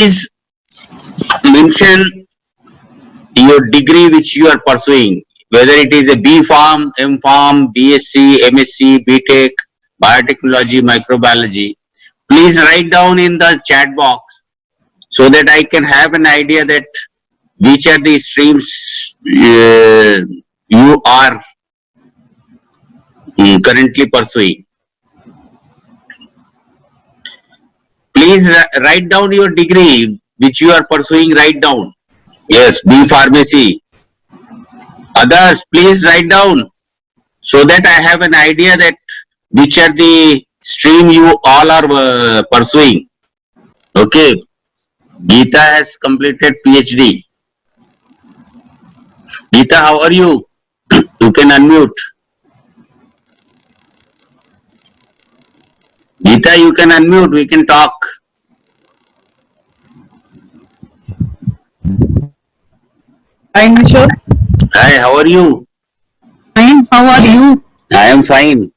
please mention your degree which you are pursuing, whether it is a B Farm, M Farm, BSc, MSc, BTech, biotechnology, microbiology. Please write down in the chat box so that I can have an idea that which are the streams you are currently pursuing. Please write down your degree which you are pursuing. Write down. Yes, B Pharmacy. Others, please write down so that I have an idea that which are the stream you all are pursuing. Okay. Geeta has completed PhD. Geeta, how are you? You can unmute. Geeta, you can unmute. We can talk. Hi, Mishra. Hi, how are you? Fine. How are you? I am fine.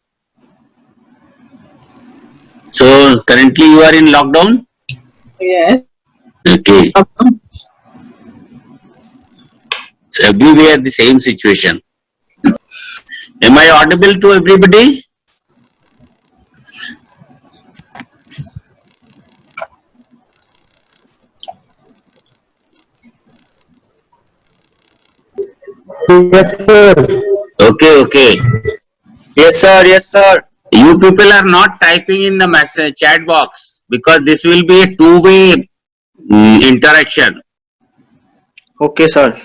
So currently you are in lockdown? Yes. Okay. So everywhere the same situation. Am I audible to everybody? Yes, sir. Okay. Yes, sir. Yes, sir. You people are not typing in the message chat box because this will be a two-way interaction. Okay, sir.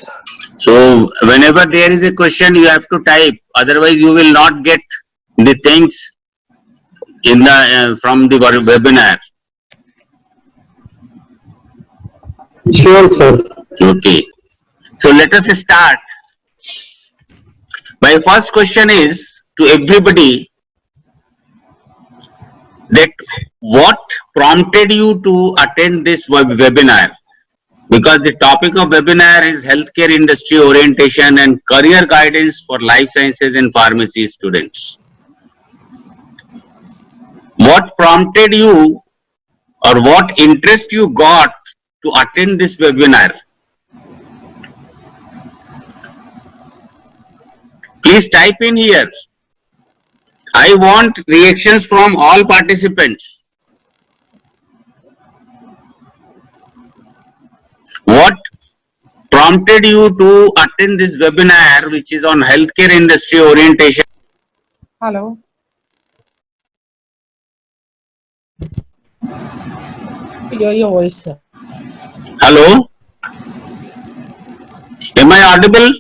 So whenever there is a question, you have to type. Otherwise, you will not get the things in the from the webinar. Sure, sir. Okay. So let us start. My first question is to everybody that what prompted you to attend this webinar? Because the topic of webinar is healthcare industry orientation and career guidance for life sciences and pharmacy students. What prompted you or what interest you got to attend this webinar? Please type in here. I want reactions from all participants. What prompted you to attend this webinar which is on healthcare industry orientation? Hello. Hear your voice, sir. Hello? Am I audible?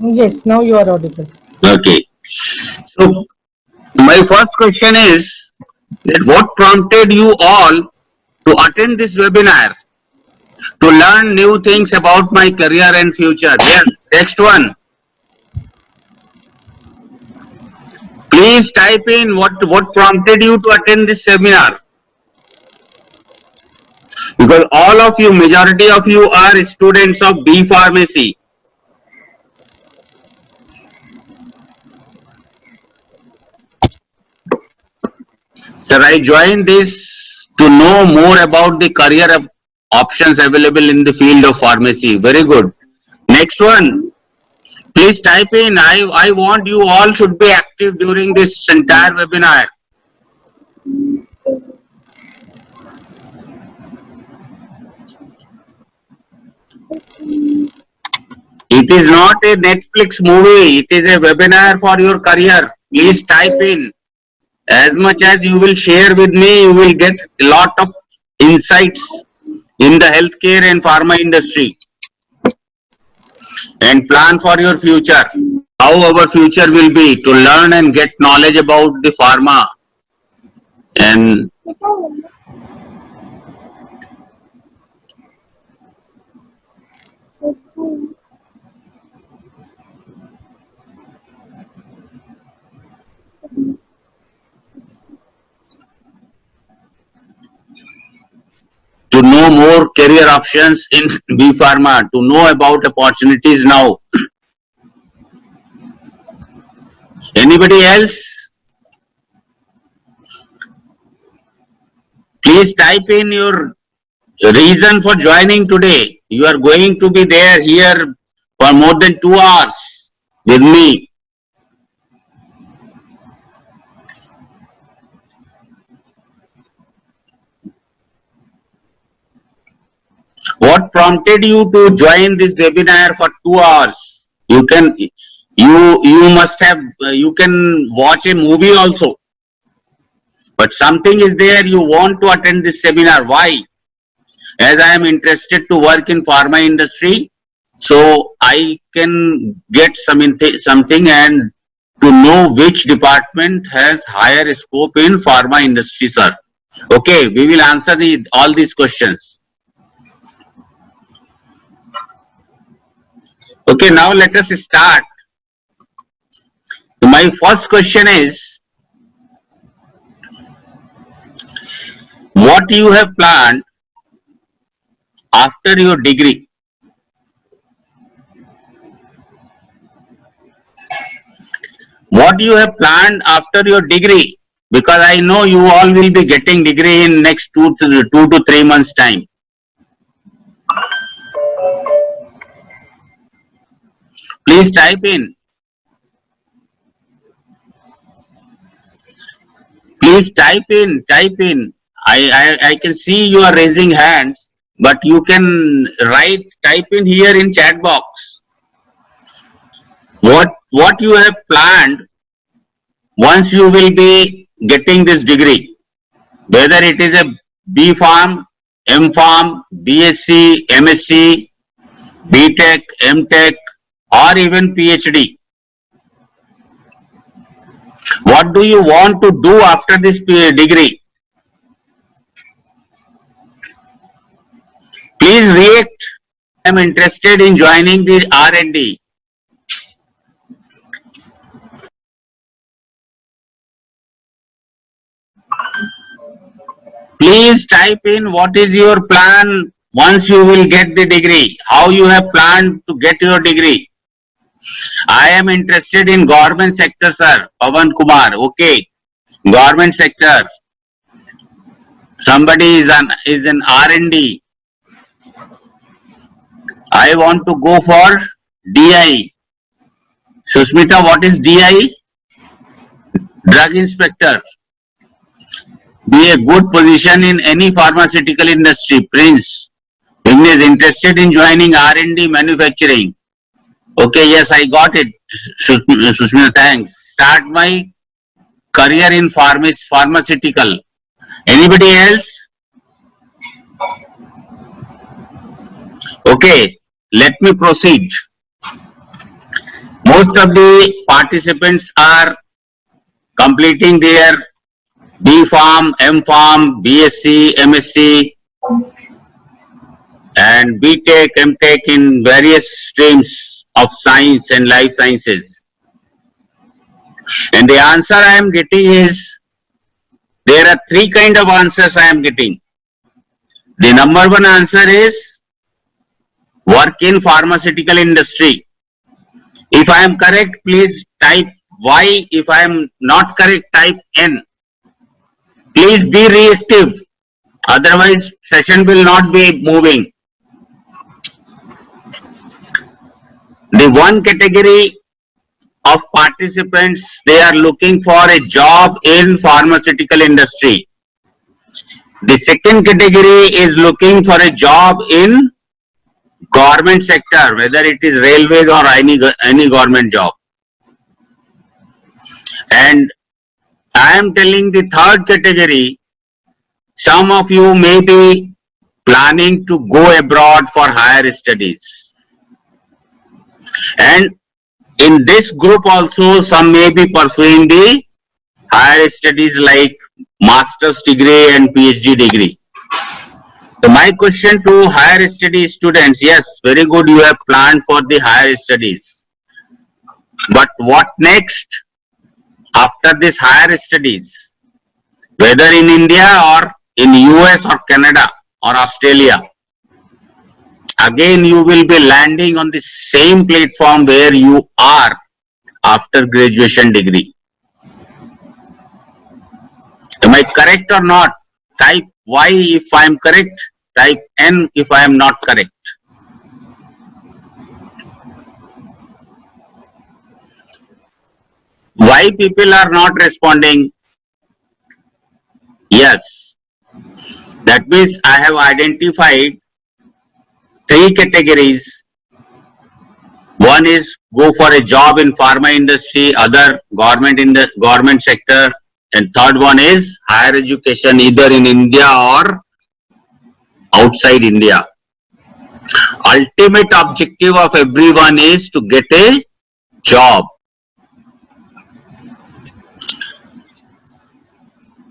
Yes, now you are audible. Okay. So, my first question is that what prompted you all to attend this webinar? To learn new things about my career and future. Yes, next one. Please type in what prompted you to attend this seminar. Because all of you, majority of you are students of B Pharmacy. Sir, I joined this to know more about the career options available in the field of pharmacy. Very good. Next one. Please type in. I want you all should be active during this entire webinar. It is not a Netflix movie. It is a webinar for your career. Please type in. As much as you will share with me, you will get a lot of insights in the healthcare and pharma industry. And plan for your future. How our future will be to learn and get knowledge about the pharma. And to know more career options in B Pharma, to know about opportunities now. Anybody else? Please type in your reason for joining today. You are going to be there here for more than 2 hours with me. What prompted you to join this webinar for 2 hours? You must have you can watch a movie also. But something is there, you want to attend this seminar. Why? As I am interested to work in pharma industry, so I can get something and to know which department has higher scope in pharma industry, sir. Okay, we will answer all these questions. Okay, now let us start. My first question is, what you have planned after your degree? What you have planned after your degree? Because I know you all will be getting degree in next 2 to 3 months time. Please type in. Please type in. I can see you are raising hands, but you can type in here in chat box. What you have planned once you will be getting this degree, whether it is a B Pharm, M Pharm, BSc, MSc, BTech, MTech, or even PhD. What do you want to do after this degree? Please react. I am interested in joining the R&D. Please type in what is your plan once you will get the degree. How you have planned to get your degree. I am interested in government sector, sir. Pavan Kumar. Okay. Government sector. Somebody is an R&D. I want to go for DI. Susmita, what is DI? Drug inspector. Be a good position in any pharmaceutical industry. Prince. Is interested in joining R&D manufacturing. Okay, yes, I got it. Susmita, thanks. Start my career in pharmaceutical. Anybody else? Okay, let me proceed. Most of the participants are completing their B Pharm, M Pharm, BSc, MSc, and BTech, MTech in various streams of science and life sciences. And the answer I am getting is, there are 3 kind of answers I am getting. The number 1 answer is work in pharmaceutical industry. If I am correct, please type Y. If I am not correct, type N. Please be reactive. Otherwise, session will not be moving. The one category of participants, they are looking for a job in pharmaceutical industry. The second category is looking for a job in government sector, whether it is railways or any government job. And I am telling the third category, some of you may be planning to go abroad for higher studies. And in this group also, some may be pursuing the higher studies like master's degree and PhD degree. So my question to higher study students, yes, very good, you have planned for the higher studies. But what next after this higher studies? Whether in India or in US or Canada or Australia. Again, you will be landing on the same platform where you are after graduation degree. Am I correct or not? Type Y if I am correct. type N if I am not correct. Why people are not responding? Yes, that means I have identified three categories. One is go for a job in pharma industry, other government in the government sector, and third one is higher education either in India or outside India. Ultimate objective of everyone is to get a job.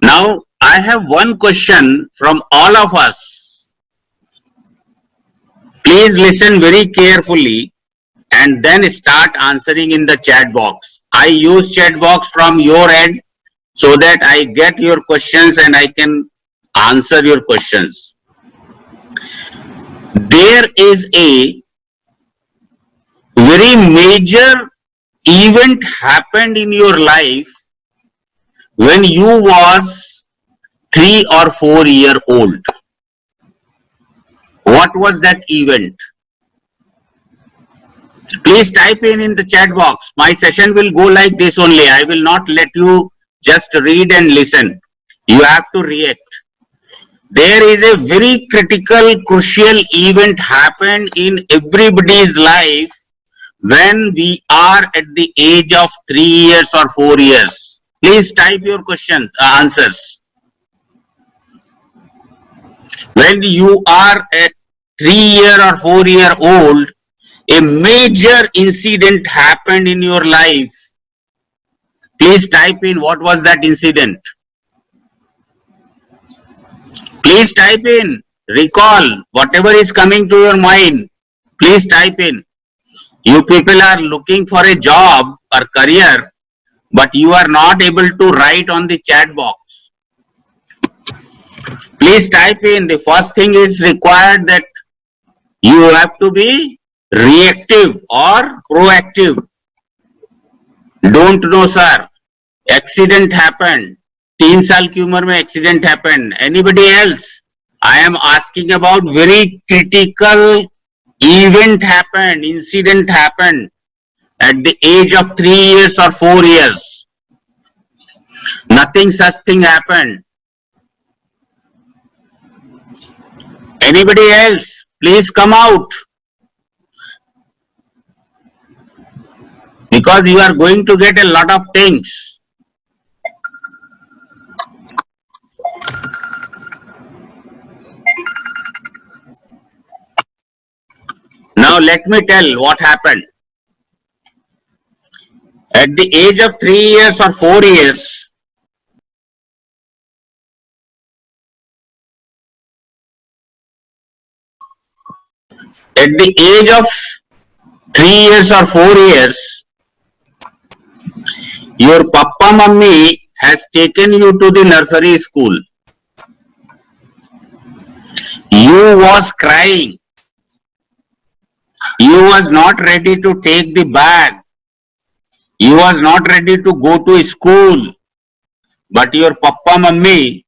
Now, I have one question from all of us. Please listen very carefully and then start answering in the chat box. I use chat box from your end so that I get your questions and I can answer your questions. There is a very major event happened in your life when you was 3 or 4 year old. What was that event? Please type in the chat box. My session will go like this only. I will not let you just read and listen. You have to react. There is a very critical, crucial event happened in everybody's life when we are at the age of 3 years or 4 years. Please type your question, answers. When you are a 3 year or 4 year old, a major incident happened in your life. Please type in what was that incident. Please type in, recall whatever is coming to your mind. Please type in. You people are looking for a job or career, but you are not able to write on the chat box. Please type in. The first thing is required that you have to be reactive or proactive. Don't know sir, accident happened, 3 साल की उम्र में accident happened. Anybody else? I am asking about very critical event happened, incident happened at the age of 3 years or 4 years. Nothing such thing happened. Anybody else? Please come out. Because you are going to get a lot of things. Now let me tell what happened. At the age of 3 years or 4 years, at the age of 3 years or 4 years, your papa mummy has taken you to the nursery school. You was crying. You was not ready to take the bag. You was not ready to go to school. But your papa mummy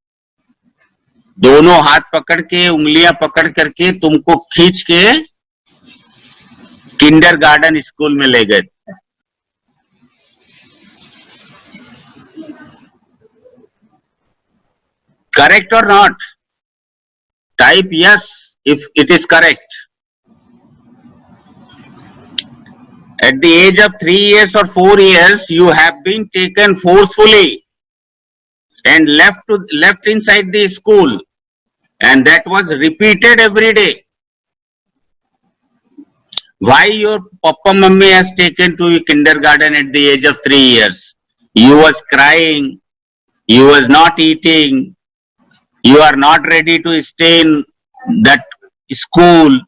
दोनों हाथ पकड़ के उंगलियां पकड़ करके तुमको खींच के किंडरगार्टन स्कूल में ले गए. Correct or not? Type yes if it is correct. At the age of 3 years or 4 years, you have been taken forcefully and left inside the school, and that was repeated every day. Why your papa mummy has taken to kindergarten at the age of 3 years? You was crying, you was not eating, you are not ready to stay in that school.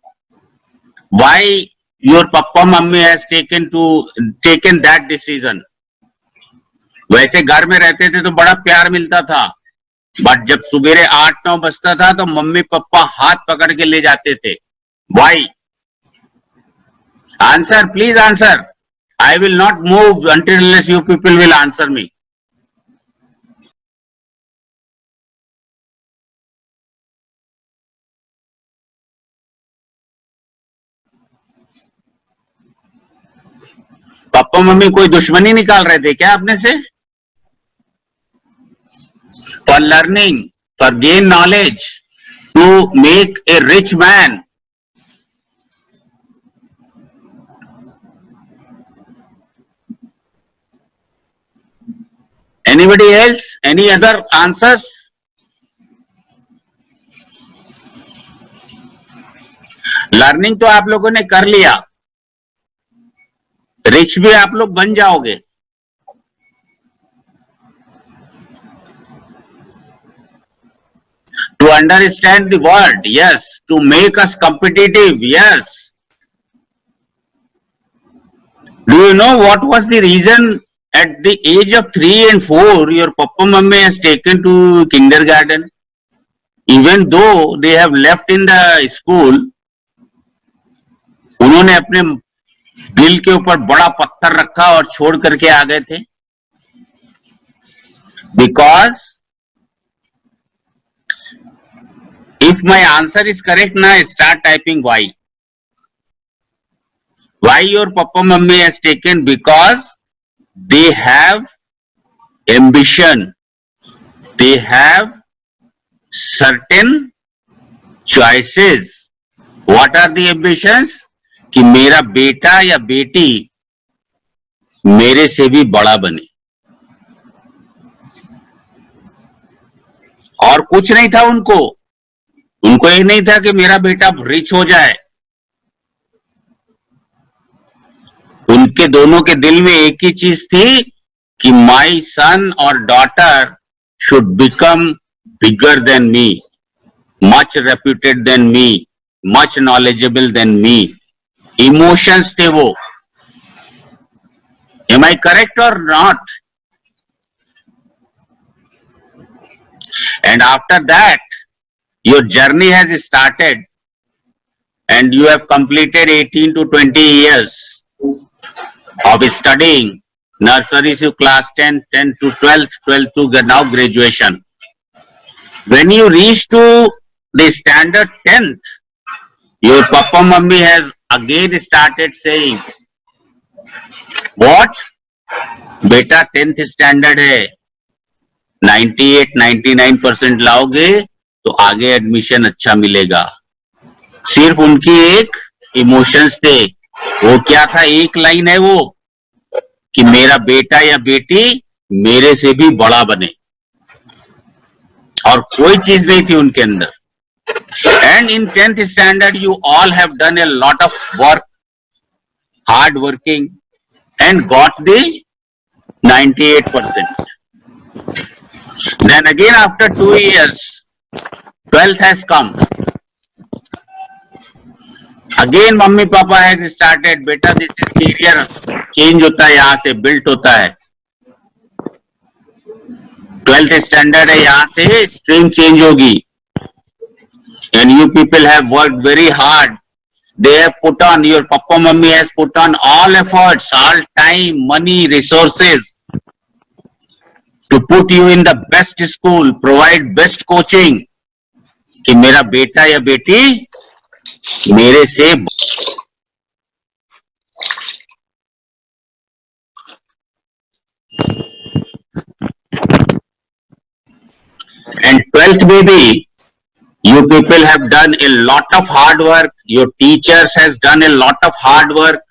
Why your papa mummy has taken that decision? वैसे घर में रहते थे तो बड़ा प्यार मिलता था, बट जब सुबेरे 8-9 बजता था तो मम्मी पापा हाथ पकड़ के ले जाते थे. Why? Answer, please answer. I will not move until unless you people will answer me. Papa mummy कोई दुश्मनी निकाल रहे थे क्या अपने से? For learning, for gain knowledge, to make a rich man. Anybody else? Any other answers? Learning तो आप लोगों ने कर लिया, रिच भी आप लोग बन जाओगे. To understand the world, yes. To make us competitive, yes. Do you know what was the reason at the age of 3 and 4 your papa mummy has taken to kindergarten? Even though they have left in the school, उन्होंने अपने दिल के ऊपर बड़ा पत्थर रखा और छोड़ करके आ गए थे. Because if my answer is correct now, start typing why. Why your papa mummy has taken? Because they have ambition. They have certain choices. What are the ambitions? कि मेरा बेटा या बेटी मेरे से भी बड़ा बने. और कुछ नहीं था उनको ये नहीं था कि मेरा बेटा रिच हो जाए. उनके दोनों के दिल में एक ही चीज थी कि माई सन और daughter should become bigger than me, much reputed than me, much knowledgeable than me. Emotions थे वो. एम आई करेक्ट और not? And after that your journey has started and you have completed 18 to 20 years of studying nursery to class 10, 10 to 12, 12 to now graduation. When you reach to the standard 10th, your papa mummy has again started saying, what? बेटा 10th standard है, 98-99% लाओगे तो आगे admission अच्छा मिलेगा. सिर्फ उनकी एक इमोशंस थे. वो क्या था? एक लाइन है वो कि मेरा बेटा या बेटी मेरे से भी बड़ा बने. और कोई चीज नहीं थी उनके अंदर. And in 10th standard you all have done a lot of work, hard working, and got the 98%. Then again after 2 years 12th has come. Again mummy papa has started, beta this is career change होता है, यहाँ से built होता है. 12th standard है, यहाँ से stream change होगी. And you people have worked very hard. They have put on, your papa mummy has put on all efforts, all time, money, resources to put you in the best school, provide best coaching. कि मेरा बेटा या बेटी मेरे से. And 12th baby, you people have done a lot of hard work, your teachers has done a lot of hard work,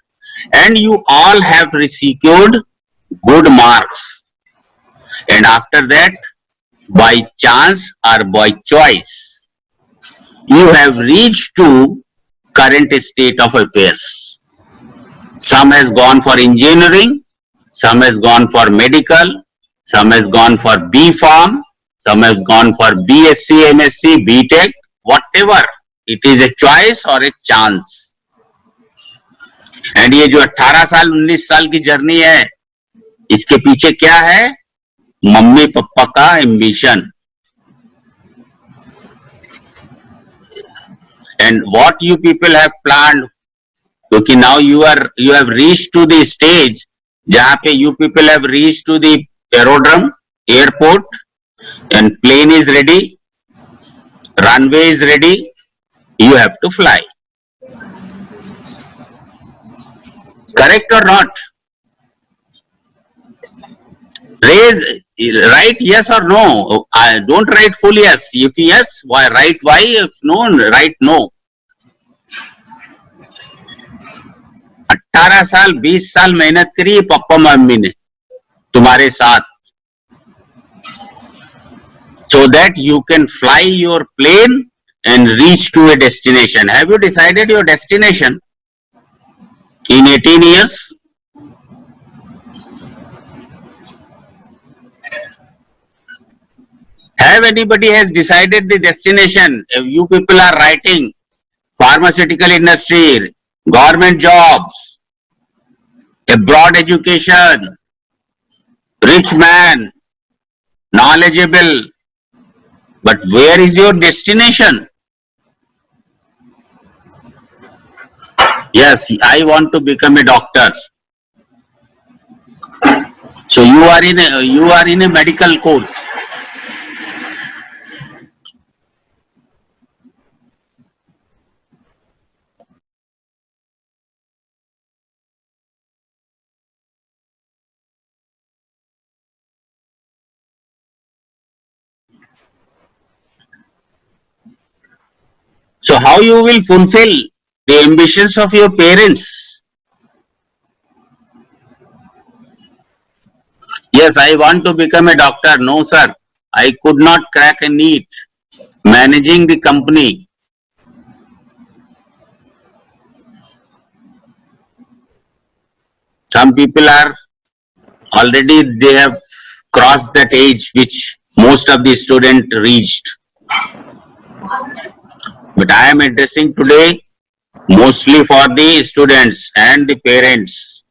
and you all have secured good marks. And after that, by chance or by choice, you have reached to current state of affairs. Some has gone for engineering, some has gone for medical, some has gone for B Farm, some has gone for BSc, MSc, BTech, whatever. It is a choice or a chance. And ये जो 18 साल 19 साल की journey है, इसके पीछे क्या है? मम्मी पापा का ambition. And what you people have planned, क्योंकि now you have reached to the stage जहाँ पे you people have reached to the aerodrome, airport, and plane is ready, runway is ready, you have to fly. Correct or not? Write yes or no. Don't write full yes. If yes, why write why? If no, write no. 18 साल 20 साल मेहनत करी papa mummy ने तुम्हारे साथ, so that you can fly your plane and reach to a destination. Have you decided your destination in 18 years? Have anybody has decided the destination? If you people are writing pharmaceutical industry, government jobs, a broad education, rich man, knowledgeable, but where is your destination? Yes, I want to become a doctor. So you are in a medical course. So how you will fulfill the ambitions of your parents? Yes, I want to become a doctor. No, sir. I could not crack a NEET. Managing the company. Some people are already, they have crossed that age which most of the students reached. But I am addressing today mostly for the students and the parents.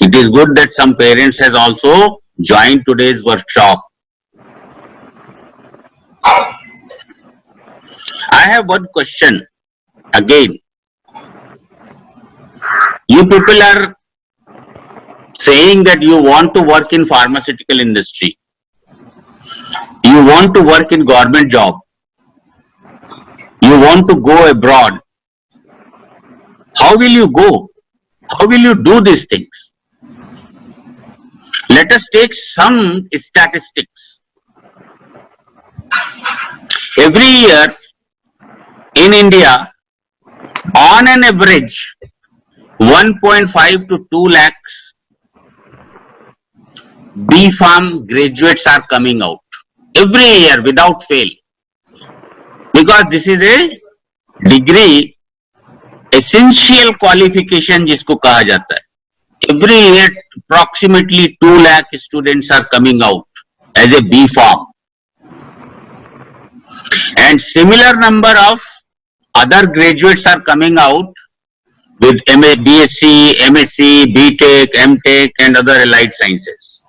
It is good that some parents has also joined today's workshop. I have one question again. You people are saying that you want to work in pharmaceutical industry. You want to work in government job. You want to go abroad. How will you go? How will you do these things? Let us take some statistics. Every year in India, on an average, 1.5 to 2 lakhs B.Pharm graduates are coming out every year without fail, because this is a degree essential qualification जिसको कहा जाता है. Every year approximately 2 lakh students are coming out as a B.Pharm, and similar number of other graduates are coming out with MA, BSc, MSc, BTech, MTech and other allied sciences.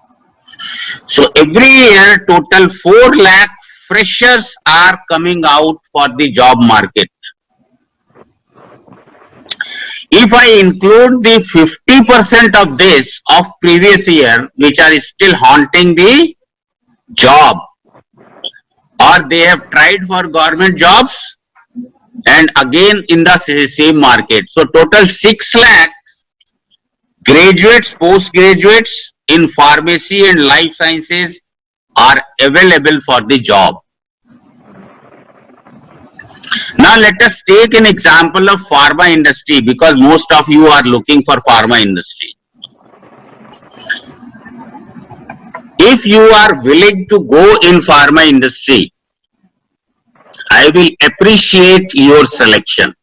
So every year total 4 lakh freshers are coming out for the job market. If I include the 50% of this of previous year which are still haunting the job, or they have tried for government jobs and again in the same market. So total 6 lakhs graduates, postgraduates in pharmacy and life sciences are available for the job. Now let us take an example of pharma industry, because most of you are looking for pharma industry. If you are willing to go in pharma industry, I will appreciate your selection,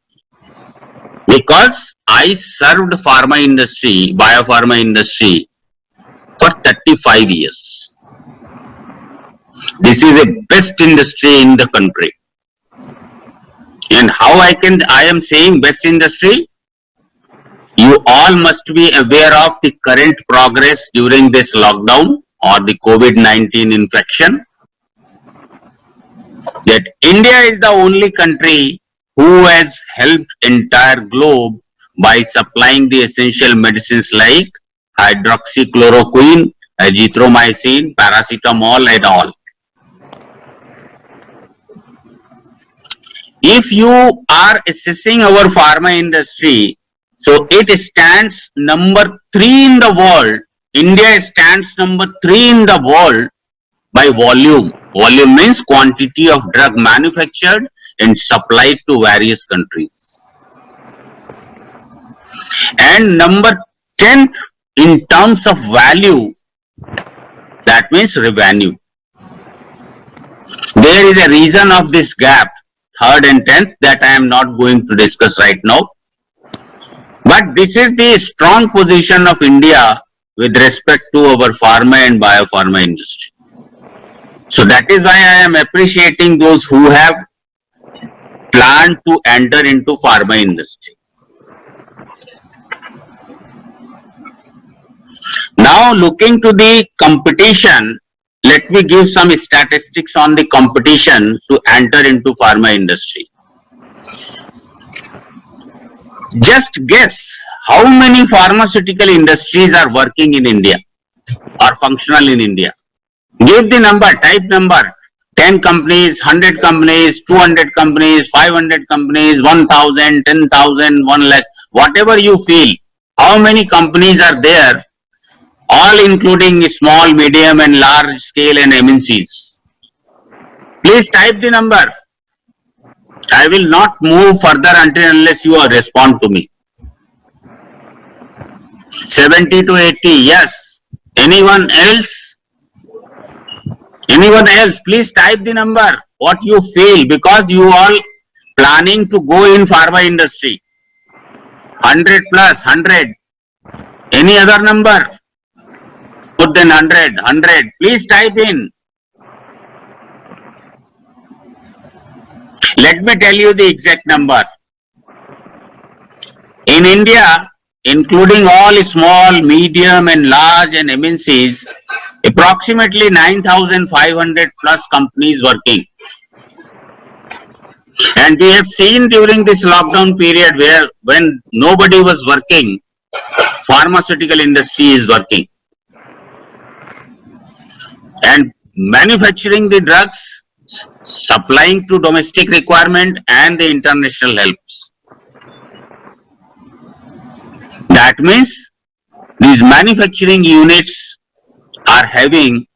because I served pharma industry, biopharma industry for 35 years. This is the best industry in the country. And how I am saying best industry? You all must be aware of the current progress during this lockdown or the COVID-19 infection. That India is the only country who has helped entire globe by supplying the essential medicines like hydroxychloroquine, azithromycin, paracetamol and all. If you are assessing our pharma industry, so it stands number 3 in the world India stands number 3 in the world by volume. Volume means quantity of drug manufactured and supplied to various countries. And number 10th in terms of value, that means revenue. There is a reason of this gap, 3rd and 10th, that I am not going to discuss right now. But this is the strong position of India with respect to our pharma and biopharma industry. So that is why I am appreciating those who have planned to enter into pharma industry. Now looking to the competition, let me give some statistics on the competition to enter into pharma industry. Just guess how many pharmaceutical industries are working in India or functional in India. Give the number, type number, 10 companies, 100 companies, 200 companies, 500 companies, 1000, 10,000, 1 lakh, whatever you feel. How many companies are there, all including small, medium and large scale and MNCs? Please type the number. I will not move further unless you respond to me. 70 to 80, yes. Anyone else? Anyone else? Please type the number, what you feel, because you all planning to go in pharma industry. 100 plus, 100. Any other number? More than 100, 100. Please type in. Let me tell you the exact number. In India, including all small, medium and large and MNCs, approximately 9,500 plus companies working. And we have seen during this lockdown period where when nobody was working, pharmaceutical industry is working. And manufacturing the drugs, supplying to domestic requirement and the international helps. That means these manufacturing units are having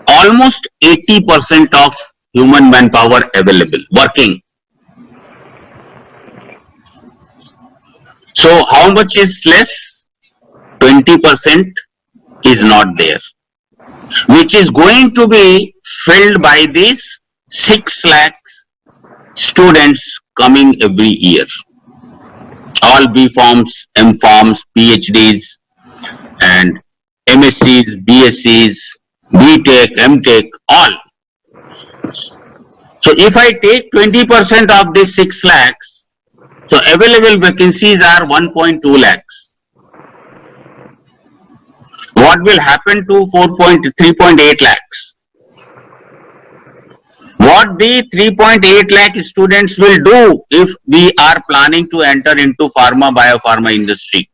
almost 80% of human manpower available, working. So how much is less? 20% is not there, which is going to be filled by these 6 lakh students coming every year. All B Pharms, M Pharms, PhDs and MSCs, BSCs, BTech, MTech, all. So if I take 20% of this 6 lakhs, so available vacancies are 1.2 lakhs. What will happen to 3.8 lakhs? What the 3.8 lakh students will do if we are planning to enter into pharma, biopharma industry?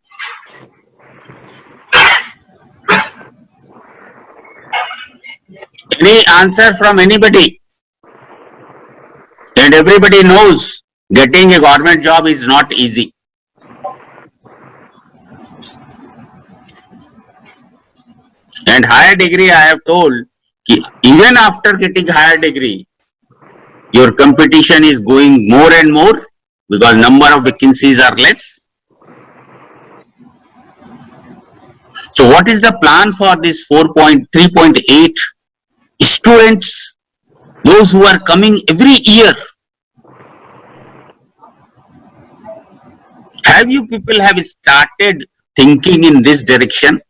Any answer from anybody? And everybody knows getting a government job is not easy. And higher degree, I have told, even after getting higher degree, your competition is going more and more because number of vacancies are less. So what is the plan for this 3.8 students, those who are coming every year? Have you people have started thinking in this direction?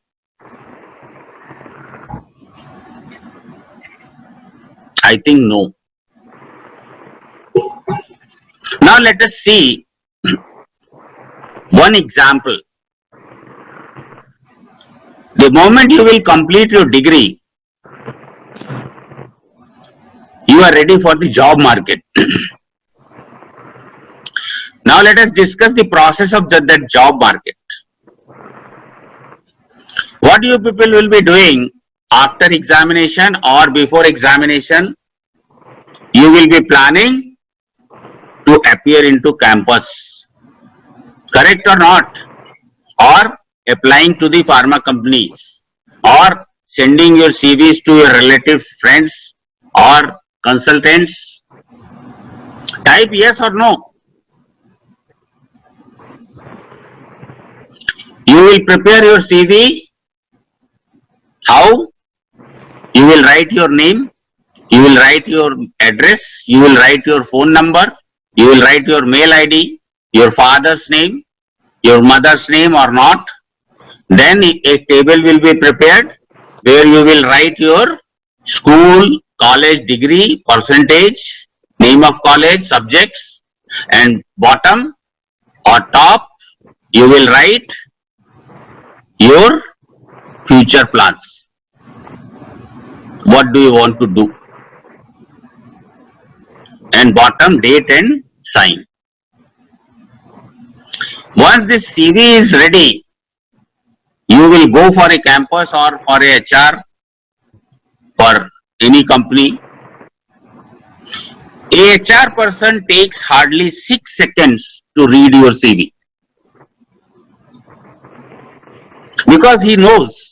I think no. Now let us see one example. The moment you will complete your degree, you are ready for the job market. Now let us discuss the process of that job market. What you people will be doing after examination or before examination, you will be planning to appear into campus, correct or not? Or applying to the pharma companies or sending your CVs to your relatives, friends or consultants? Type yes or no. You will prepare your CV. How? You will write your name, you will write your address, you will write your phone number, you will write your mail ID, your father's name, your mother's name or not. Then a table will be prepared where you will write your school, college degree, percentage, name of college, subjects, and bottom or top you will write your future plans. What do you want to do? And bottom date and sign. Once this CV is ready, you will go for a campus or for a HR for any company. A HR person takes hardly 6 seconds to read your CV because he knows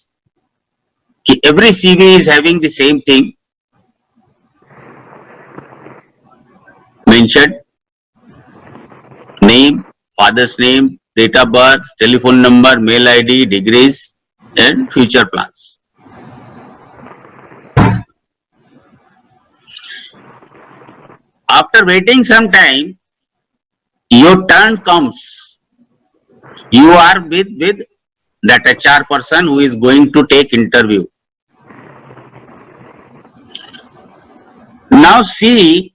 every CV is having the same thing mentioned: name, father's name, date of birth, telephone number, mail ID, degrees, and future plans. After waiting some time, your turn comes. You are with that HR person who is going to take interview. Now see,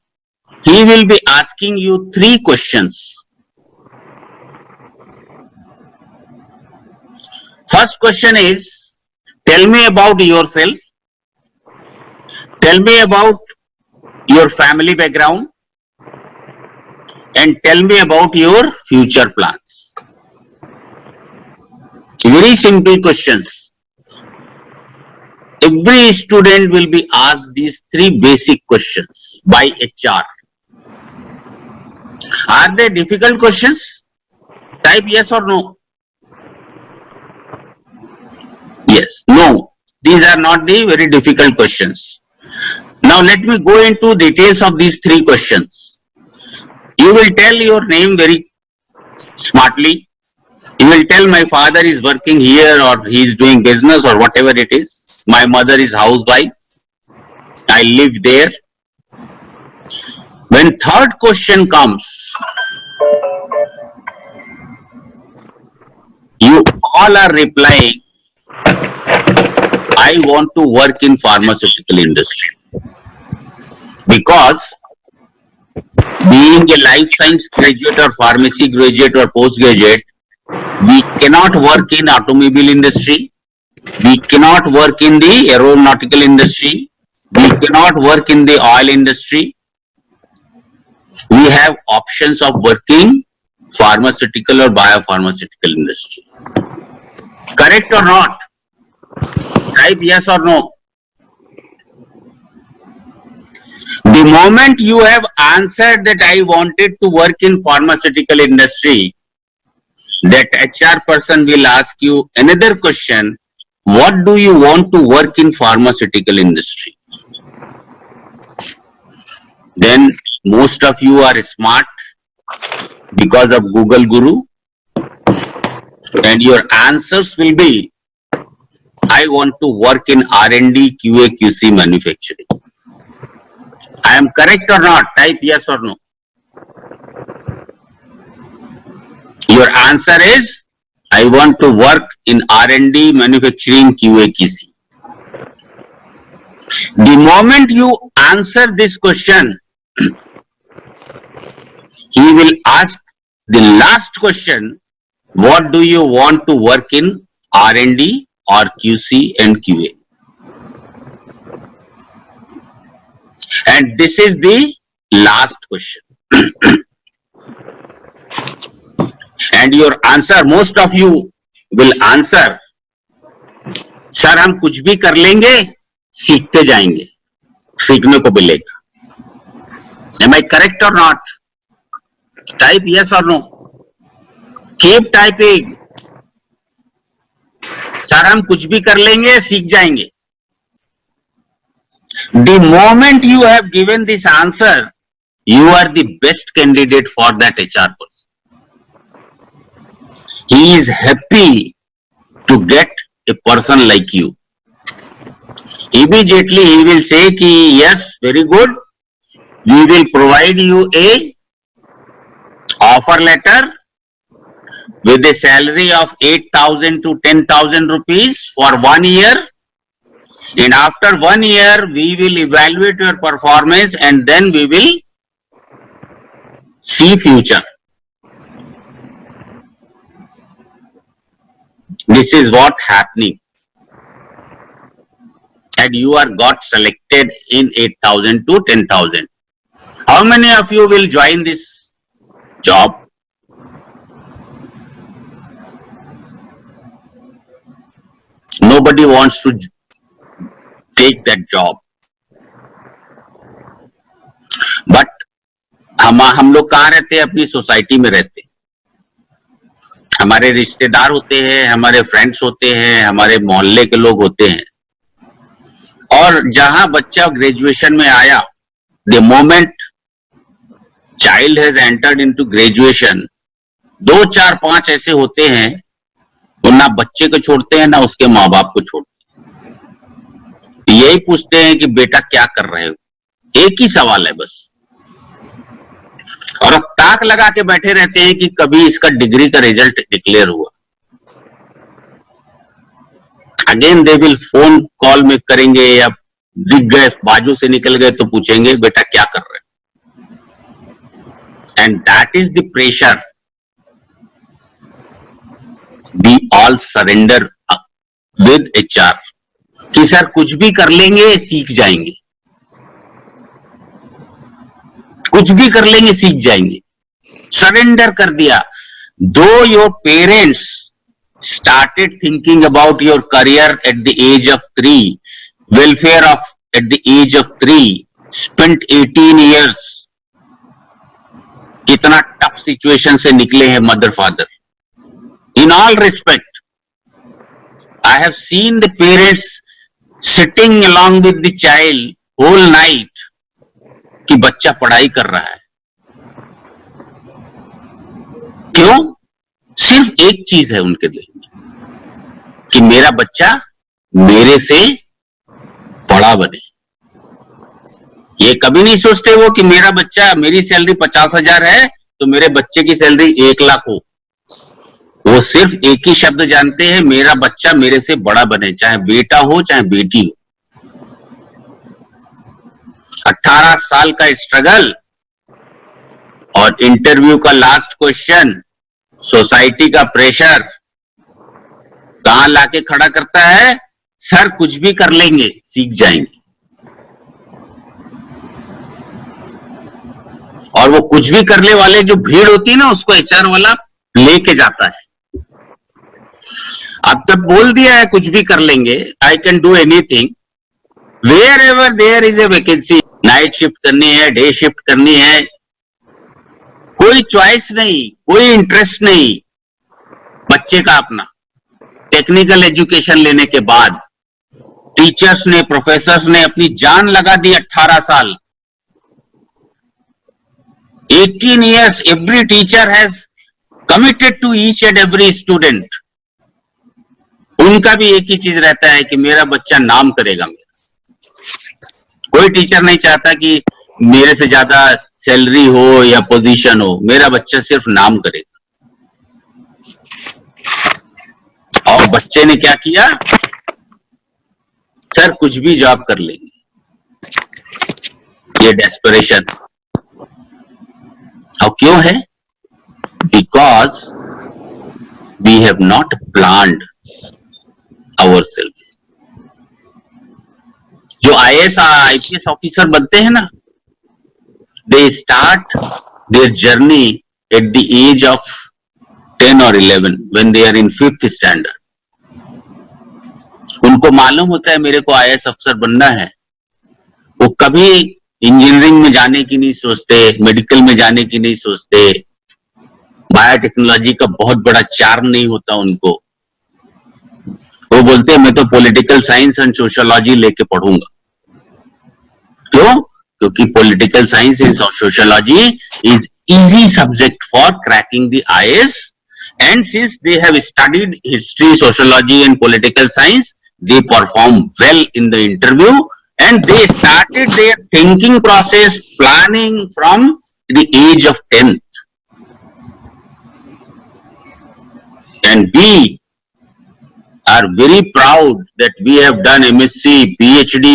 he will be asking you 3 questions. First question is, tell me about yourself, tell me about your family background, and tell me about your future plans. Very simple questions. Every student will be asked these 3 basic questions by HR. Are they difficult questions? Type yes or no. Yes, no. These are not the very difficult questions. Now let me go into details of these 3 questions. You will tell your name very smartly. You will tell my father is working here or he is doing business or whatever it is. My mother is housewife. I live there. When third question comes, you all are replying, I want to work in pharmaceutical industry. Because being a life science graduate or pharmacy graduate or postgraduate, we cannot work in automobile industry, we cannot work in the aeronautical industry, we cannot work in the oil industry. We have options of working pharmaceutical or biopharmaceutical industry. Correct or not? Type yes or no. The moment you have answered that I wanted to work in pharmaceutical industry, that HR person will ask you another question: what do you want to work in pharmaceutical industry? Then most of you are smart because of Google Guru, and your answers will be, I want to work in R&D, QA, QC manufacturing. I am correct or not? Type yes or no. Your answer is, I want to work in R&D, manufacturing, QA, QC. The moment you answer this question, he will ask the last question, what do you want to work in R&D or QC and QA? And this is the last question. And your answer, most of you will answer, sir हम कुछ भी कर लेंगे, सीखते जाएंगे, सीखने को मिलेगा. Am I correct or not? Type yes or no. Keep typing. Sir हम कुछ भी कर लेंगे, सीख जाएंगे. The moment you have given this answer, you are the best candidate for that HR person. He is happy to get a person like you. Immediately he will say ki yes, very good, we will provide you a offer letter with a salary of 8,000 to 10,000 rupees for 1 year, and after 1 year we will evaluate your performance and then we will see future. This is what happening. And you are got selected in 8,000 to 10,000. How many of you will join this job? Nobody wants to take that job. But हम लोग कहाँ रहते हैं? अपनी society में रहते हैं. हमारे रिश्तेदार होते हैं, हमारे फ्रेंड्स होते हैं, हमारे मोहल्ले के लोग होते हैं. और जहां बच्चा ग्रेजुएशन में आया, the moment child has entered into graduation, 2, 4, 5 ऐसे होते हैं वो ना बच्चे को छोड़ते हैं ना उसके माँ बाप को छोड़ते हैं. यही पूछते हैं कि बेटा क्या कर रहे हो, एक ही सवाल है बस. और अब ताक लगा के बैठे रहते हैं कि कभी इसका डिग्री का रिजल्ट डिक्लेयर हुआ. Again they will phone call में करेंगे या दिख गए, बाजू से निकल गए तो पूछेंगे बेटा क्या कर रहे हो. And that is the pressure we all surrender with HR कि सर कुछ भी कर लेंगे, सीख जाएंगे, कुछ भी कर लेंगे, सीख जाएंगे. सरेंडर कर दिया. दो your parents started thinking about your career at the age of 3, welfare of at the age of 3, spent 18 years. कितना टफ सिचुएशन से निकले हैं mother father. In all respect, I have seen the parents sitting along with the child whole night कि बच्चा पढ़ाई कर रहा है. क्यों? सिर्फ एक चीज है उनके दिल में कि मेरा बच्चा मेरे से बड़ा बने. ये कभी नहीं सोचते वो कि मेरा बच्चा, मेरी सैलरी 50,000 है तो मेरे बच्चे की सैलरी 1 लाख हो. वो सिर्फ एक ही शब्द जानते हैं, मेरा बच्चा मेरे से बड़ा बने, चाहे बेटा हो चाहे बेटी हो. 18 साल का स्ट्रगल और इंटरव्यू का लास्ट क्वेश्चन, सोसाइटी का प्रेशर कहां लाके खड़ा करता है? सर कुछ भी कर लेंगे, सीख जाएंगे. और वो कुछ भी करने वाले जो भीड़ होती है ना, उसको HR वाला लेके जाता है. अब तब बोल दिया है कुछ भी कर लेंगे, I can do anything, wherever there is a vacancy. Night shift करनी है, डे शिफ्ट करनी है, कोई चॉइस नहीं, कोई इंटरेस्ट नहीं बच्चे का अपना. टेक्निकल एजुकेशन लेने के बाद टीचर्स ने, प्रोफेसर्स ने अपनी जान लगा दी. 18 साल, 18 years, every teacher has committed to each and every student. उनका भी एक ही चीज रहता है कि मेरा बच्चा नाम करेगा. मेरा कोई टीचर नहीं चाहता कि मेरे से ज्यादा सैलरी हो या पोजीशन हो, मेरा बच्चा सिर्फ नाम करेगा. और बच्चे ने क्या किया? सर कुछ भी जॉब कर लेंगे. ये डेस्परेशन. और क्यों है? Because we have not planned ourselves. जो IAS IPS ऑफिसर बनते हैं ना, they start their journey at the age of 10 or 11 when they are in 5th standard. उनको मालूम होता है मेरे को IAS अफसर बनना है. वो कभी इंजीनियरिंग में जाने की नहीं सोचते, मेडिकल में जाने की नहीं सोचते, बायोटेक्नोलॉजी का बहुत बड़ा चार्म नहीं होता उनको. वो वो बोलते हैं मैं तो पॉलिटिकल साइंस एंड सोशियोलॉजी लेके पढ़ूंगा। क्यों? क्योंकि political science and sociology is easy subject for cracking the IAS, and since they have studied history, sociology and political science, they perform well in the interview, and they started their thinking process, planning from the age of 10th. And we are very proud that we have done MSc, PhD,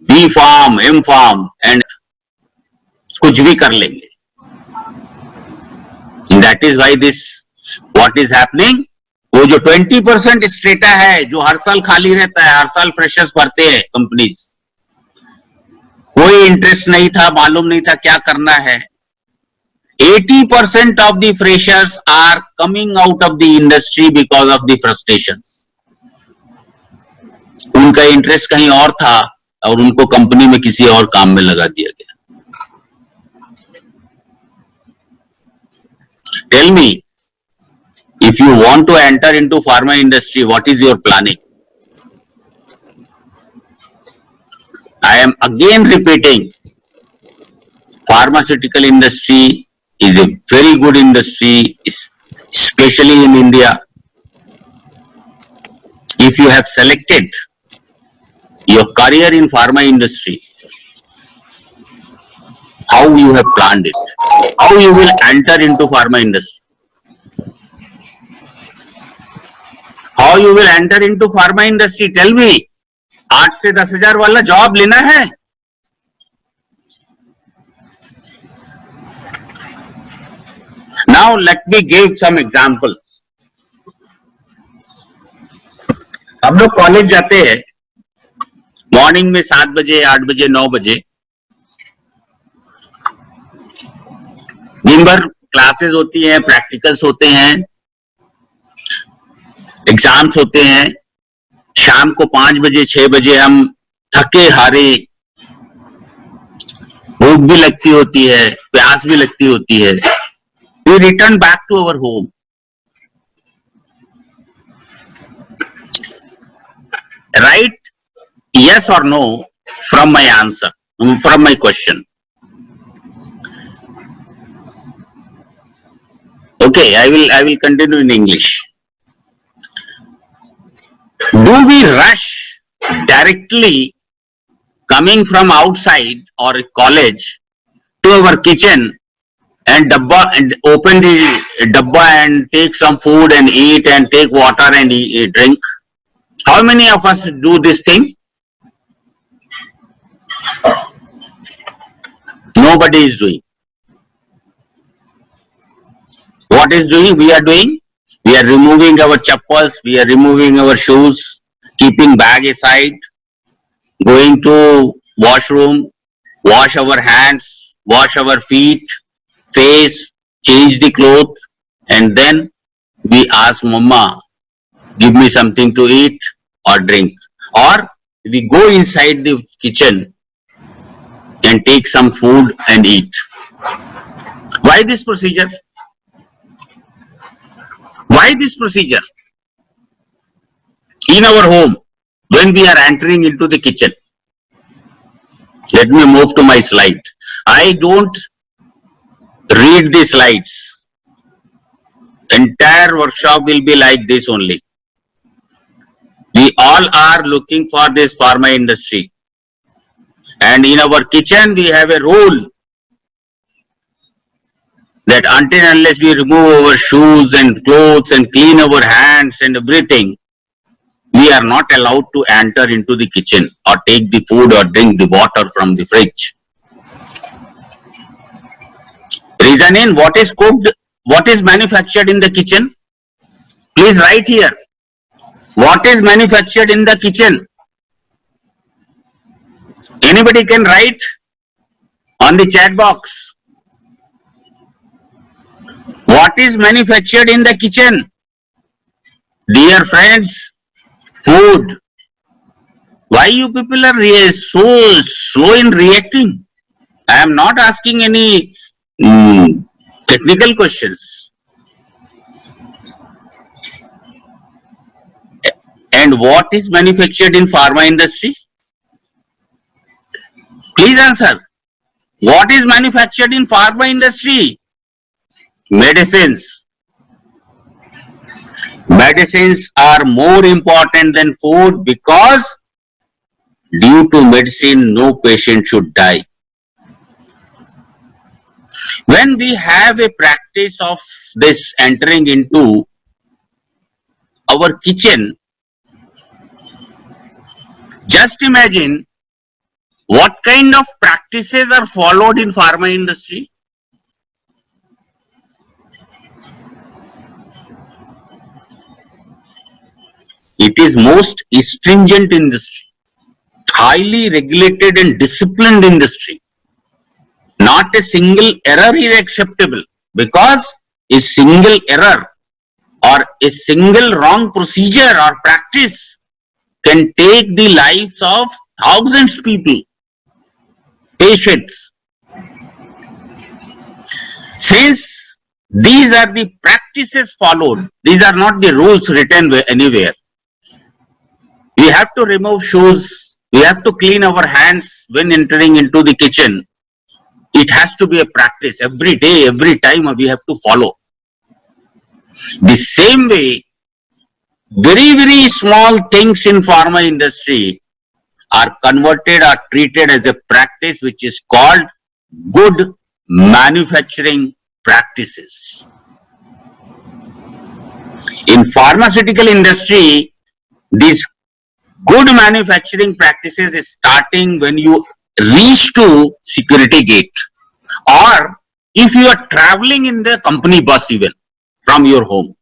B.Pharm, M.Pharm, and कुछ भी कर लेंगे। That is why this, what is happening, वो जो 20% strata है जो हर साल खाली रहता है, हर साल फ्रेशर्स भरते हैं कंपनीज, कोई इंटरेस्ट नहीं था, मालूम नहीं था क्या करना है। 80% of the freshers are coming out of the industry because of the frustrations. उनका इंटरेस्ट कहीं और था और उनको कंपनी में किसी और काम में लगा दिया गया। Tell me, if you want to enter into pharma industry, what is your planning? I am again repeating, pharmaceutical industry is a very good industry, especially in India. If you have selected your career in pharma industry, how you have planned it, how you will enter into pharma industry, how you will enter into pharma industry, tell me. 8 से 10,000 वाला job लेना है? Now let me give some example. हम लोग college जाते हैं morning में 7 बजे, 8 बजे, 9 बजे, दिन भर क्लासेस होती हैं, प्रैक्टिकल्स होते हैं, एग्जाम्स होते हैं। शाम को 5 बजे 6 बजे हम थके हारे, भूख भी लगती होती है, प्यास भी लगती होती है, we return back to our home. Right, yes or no from my answer, from my question. Okay, I will continue in English. Do we rush directly coming from outside or college to our kitchen and open the dabba and take some food and eat and take water and drink? How many of us do this thing? Nobody is doing. What is doing? We are doing. We are removing our chappals, we are removing our shoes, keeping bag aside, going to washroom, wash our hands, wash our feet, face, change the clothes, and then we ask Mama, give me something to eat or drink. Or we go inside the kitchen and take some food and eat. Why this procedure? Why this procedure? In our home, when we are entering into the kitchen, let me move to my slide. I don't read the slides. Entire workshop will be like this only. We all are looking for this pharma industry. And in our kitchen, we have a rule that until and unless we remove our shoes and clothes and clean our hands and everything, we are not allowed to enter into the kitchen or take the food or drink the water from the fridge. Reason in what is cooked, what is manufactured in the kitchen? Please write here. What is manufactured in the kitchen? Anybody can write on the chat box. What is manufactured in the kitchen? Dear friends, food. Why you people are so slow in reacting? I am not asking any technical questions. And what is manufactured in pharma industry? Please answer. What is manufactured in pharma industry? Medicines. Medicines are more important than food because due to medicine, no patient should die. When we have a practice of this entering into our kitchen, just imagine what kind of practices are followed in pharma industry. It is most stringent industry, highly regulated and disciplined industry. Not a single error is acceptable because a single error or a single wrong procedure or practice can take the lives of thousands of people, patients. Since these are the practices followed, these are not the rules written anywhere. We have to remove shoes, we have to clean our hands when entering into the kitchen. It has to be a practice every day, every time we have to follow. The same way, very small things in pharma industry are converted or treated as a practice which is called good manufacturing practices. In pharmaceutical industry, these good manufacturing practices is starting when you reach to security gate, or if you are traveling in the company bus even from your home.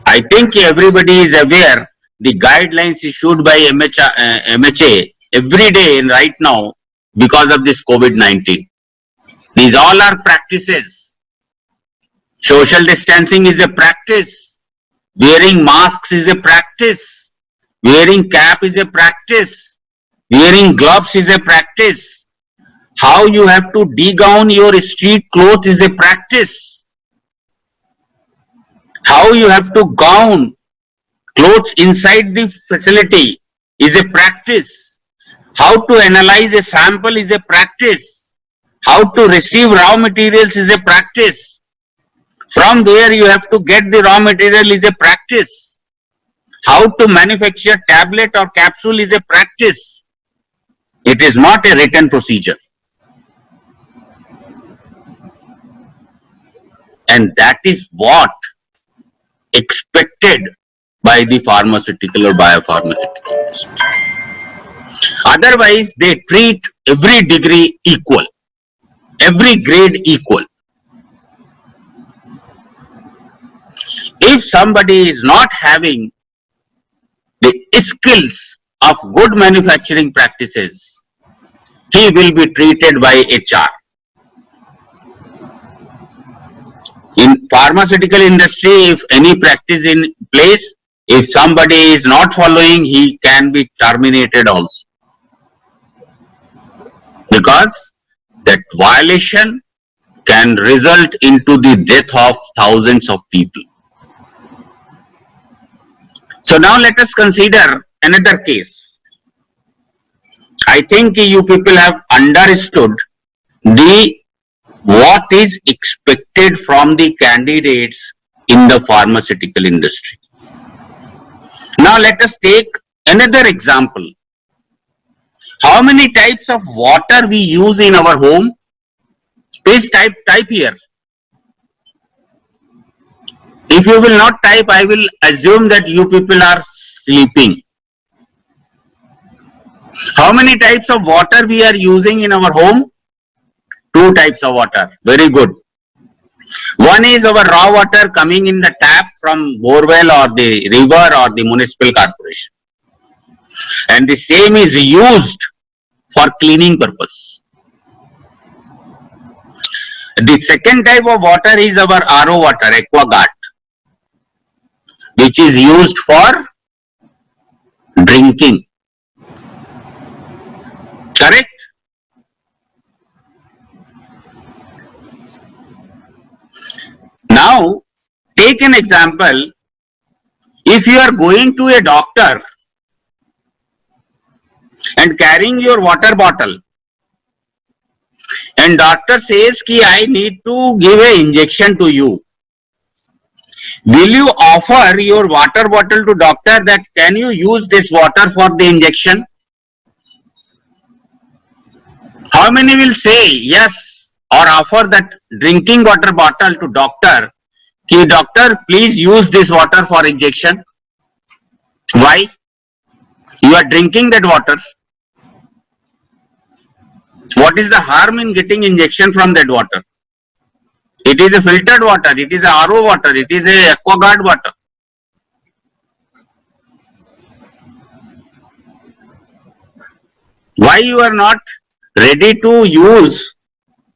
I think everybody is aware the guidelines issued by MHA every day and right now because of this COVID-19. These all are practices. Social distancing is a practice. Wearing masks is a practice. Wearing cap is a practice. Wearing gloves is a practice. How you have to degown your street clothes is a practice. How you have to gown clothes inside the facility is a practice. How to analyze a sample is a practice. How to receive raw materials is a practice. From there you have to get the raw material is a practice. How to manufacture tablet or capsule is a practice. It is not a written procedure. And that is what expected by the pharmaceutical or biopharmaceutical industry. Otherwise, they treat every degree equal, every grade equal. If somebody is not having the skills of good manufacturing practices, he will be treated by HR. In pharmaceutical industry, if any practice in place, if somebody is not following, he can be terminated also. Because that violation can result into the death of thousands of people. So now let us consider another case. I think you people have understood what is expected from the candidates in the pharmaceutical industry. Now let us take another example. How many types of water we use in our home? Please type here. If you will not type, I will assume that you people are sleeping. How many types of water we are using in our home? 2 types of water. Very good. One is our raw water coming in the tap from borewell or the river or the municipal corporation. And the same is used for cleaning purpose. The second type of water is our RO water, AquaGuard, which is used for drinking. Correct? Now, take an example If you are going to a doctor and carrying your water bottle, and doctor says ki I need to give an injection to you, will you offer your water bottle to doctor that can you use this water for the injection? How many will say yes or offer that drinking water bottle to doctor ki doctor please use this water for injection? Why? You are drinking that water. What is the harm in getting injection from that water? It is a filtered water, it is a RO water, it is a AquaGuard water. Why you are not ready to use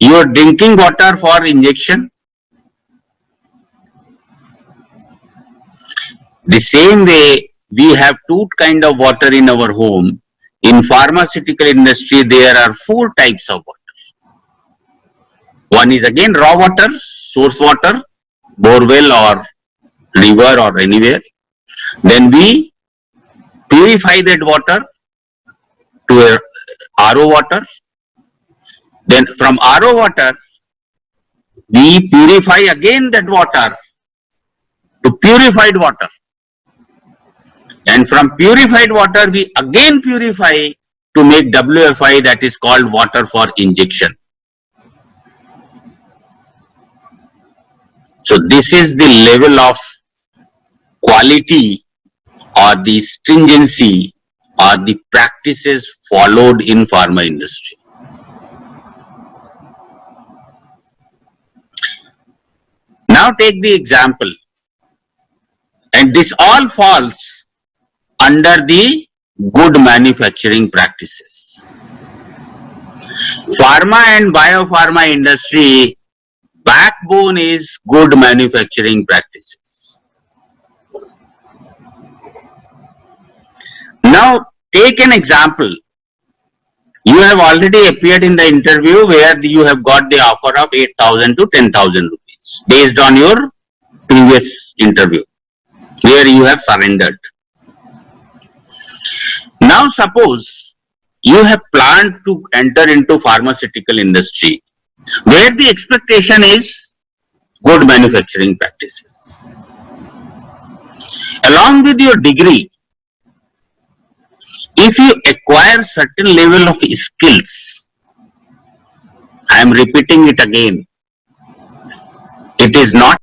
your drinking water for injection? The same way we have two kind of water in our home. In pharmaceutical industry, there are 4 types of water. One is again raw water, source water, borewell or river or anywhere. Then we purify that water to a RO water. Then from RO water, we purify again that water to purified water. And from purified water, we again purify to make WFI, that is called water for injection. So this is the level of quality or the stringency or the practices followed in pharma industry. Now take the example, and this all falls under the good manufacturing practices. Pharma and biopharma industry backbone is good manufacturing practices. Now take an example. You have already appeared in the interview where you have got the offer of 8,000 to 10,000 rupees based on your previous interview where you have surrendered. Now suppose you have planned to enter into pharmaceutical industry where the expectation is good manufacturing practices. Along with your degree, if you acquire certain level of skills, I am repeating it again, it is not